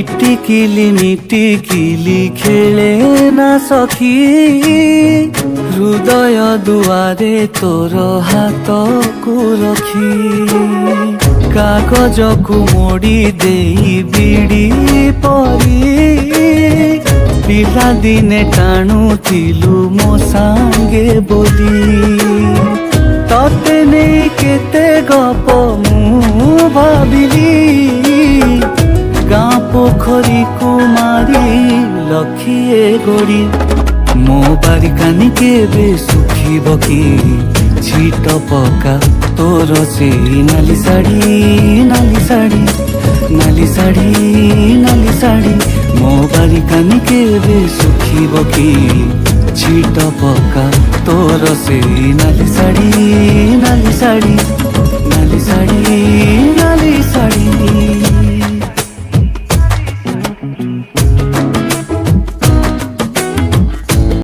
ଟିକିଲି ଖେଳେ ନା ସଖୀ ହୃଦୟ ଦୁଆରେ ତୋର ହାତକୁ ରଖି କାଗଜକୁ ମୋଡ଼ି ଦେଇ ବିଡ଼ି ପରି ପିଲାଦିନେ ଟାଣୁଥିଲୁ ମୋ ସାଙ୍ଗେ ବୋଲି ତତେ ନେଇ କେତେ ଗପ ମୁଁ ଭାବିଲି ଗାଁ ପୋଖରୀକୁ ମାରି ଲକ୍ଷିଏ ଗୋଡ଼ି ମୋ ବାରିକାନି କେବେ ଶୁଖିବ କି ଛିଟ ପକା ତୋର ସେଇ ନାଲି ଶାଢ଼ୀ ନାଲି ଶାଢ଼ୀ ନାଲି ଶାଢ଼ୀ ନାଲି ଶାଢ଼ୀ ମୋ ବାରିକାନି କେବେ ଶୁଖିବ କି ଛିଟ ପକା ତୋର ସେଇ ନାଲି ଶାଢ଼ୀ ନାଲି ଶାଢ଼ୀ ନାଲି ଶାଢ଼ୀ